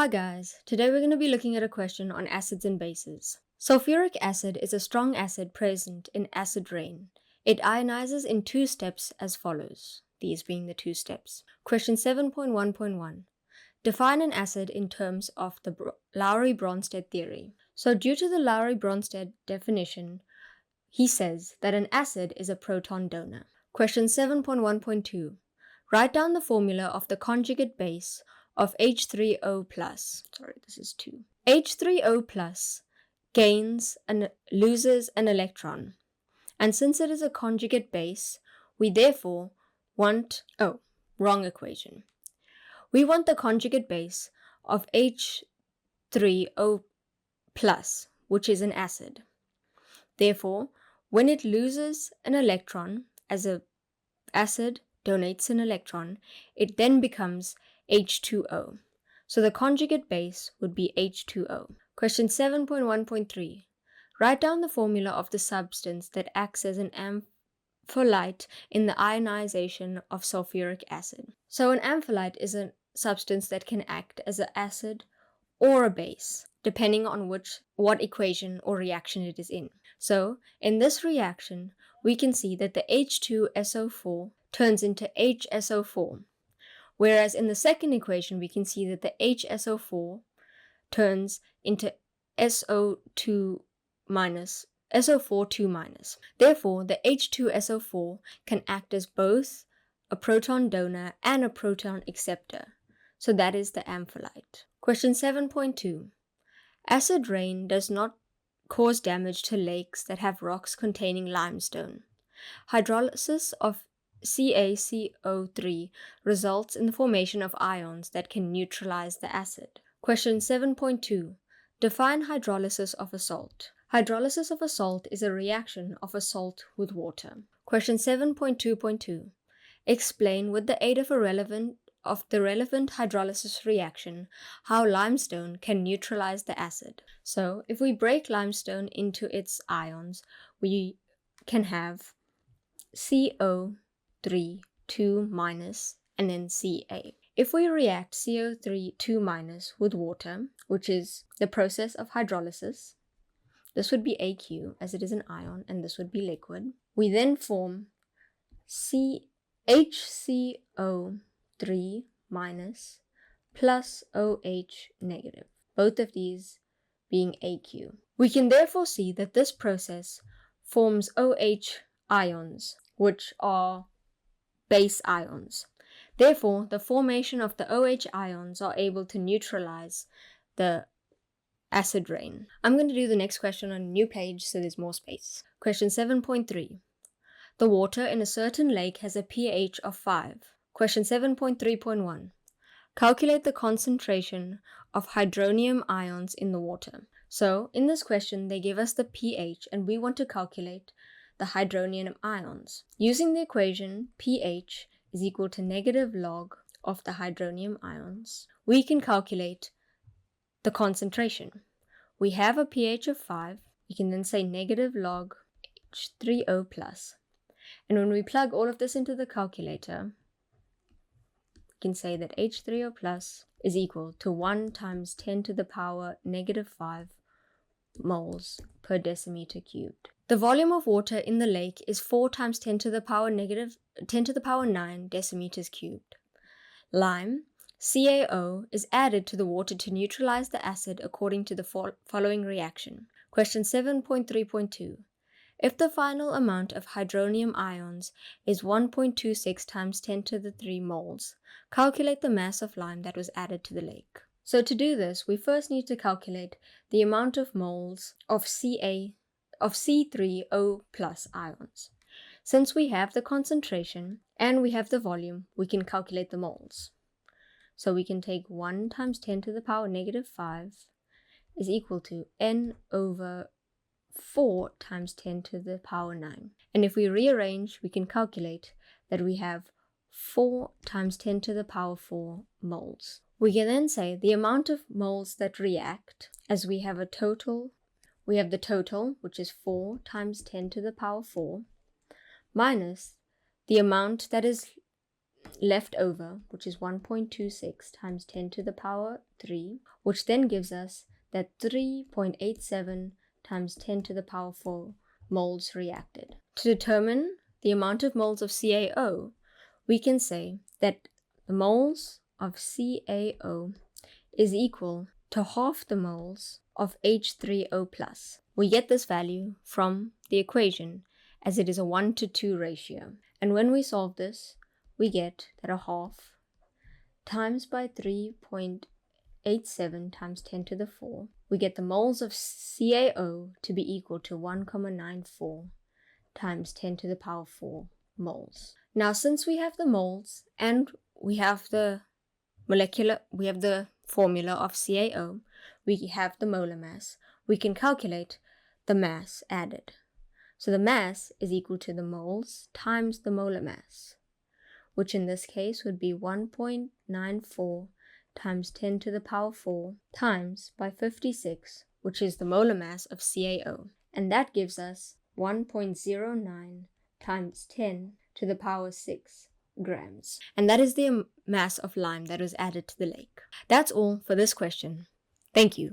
Hi guys, today we're going to be looking at a question on acids and bases. Sulfuric acid is a strong acid present in acid rain. It ionizes in 2 steps as follows, these being the 2 steps. Question 7.1.1. Define an acid in terms of the Lowry-Bronsted theory. So due to the Lowry-Bronsted definition, he says that an acid is a proton donor. Question 7.1.2. Write down the formula of the conjugate base of H3O+. Sorry, this is 2. H3O+ gains and loses an electron. And since it is a conjugate base, we therefore want, wrong equation. We want the conjugate base of H3O+, which is an acid. Therefore, when it loses an electron, as an acid donates an electron, it then becomes H2O. So the conjugate base would be H2O. Question 7.1.3. Write down the formula of the substance that acts as an ampholyte in the ionization of sulfuric acid. So an ampholyte is a substance that can act as an acid or a base, depending on what equation or reaction it is in. So in this reaction, we can see that the H2SO4 turns into HSO4. Whereas in the second equation, we can see that the HSO4 turns into SO4 2-. Therefore, the H2SO4 can act as both a proton donor and a proton acceptor. So that is the ampholyte. Question 7.2. Acid rain does not cause damage to lakes that have rocks containing limestone. Hydrolysis of CaCO3 results in the formation of ions that can neutralize the acid. Question 7.2. Define hydrolysis of a salt. Hydrolysis of a salt is a reaction of a salt with water. Question 7.2.2. Explain with the aid of the relevant hydrolysis reaction how limestone can neutralize the acid. So if we break limestone into its ions, we can have CO3 2- and then Ca. If we react CO3 2- with water, which is the process of hydrolysis, this would be AQ as it is an ion, and this would be liquid. We then form HCO3- plus OH-, both of these being AQ. We can therefore see that this process forms OH ions, which are base ions. Therefore, the formation of the OH ions are able to neutralize the acid rain. I'm going to do the next question on a new page so there's more space. Question 7.3. The water in a certain lake has a pH of 5. Question 7.3.1. Calculate the concentration of hydronium ions in the water. So, in this question, they give us the pH and we want to calculate the hydronium ions. Using the equation pH is equal to negative log of the hydronium ions, we can calculate the concentration. We have a pH of 5, we can then say negative log H3O+. And when we plug all of this into the calculator, we can say that H3O+ is equal to 1 times 10 to the power -5 moles per decimeter cubed. The volume of water in the lake is 4 times 10 to the power 9 decimeters cubed. Lime, CaO, is added to the water to neutralize the acid according to the following reaction. Question 7.3.2. If the final amount of hydronium ions is 1.26 times 10 to the 3 moles, calculate the mass of lime that was added to the lake. So to do this, we first need to calculate the amount of moles of C3O+ ions. Since we have the concentration and we have the volume, we can calculate the moles. So we can take 1 times 10 to the power -5 is equal to N over 4 times 10 to the power 9. And if we rearrange, we can calculate that we have 4 times 10 to the power 4 moles. We can then say the amount of moles that react, as we have the total, which is 4 times 10 to the power 4, minus the amount that is left over, which is 1.26 times 10 to the power 3, which then gives us that 3.87 times 10 to the power 4 moles reacted. To determine the amount of moles of CaO, we can say that the moles of CaO is equal to half the moles of H3O+. We get this value from the equation as it is a 1:2 ratio. And when we solve this, we get that a half times by 3.87 times 10 to the 4, we get the moles of CaO to be equal to 1,94 times 10 to the power 4 moles. Now, since we have the moles and we have the formula of CaO, we have the molar mass, we can calculate the mass added. So the mass is equal to the moles times the molar mass, which in this case would be 1.94 times 10 to the power 4 times by 56, which is the molar mass of CaO. And that gives us 1.09 times 10 to the power 6 grams. And that is the mass of lime that was added to the lake. That's all for this question. Thank you.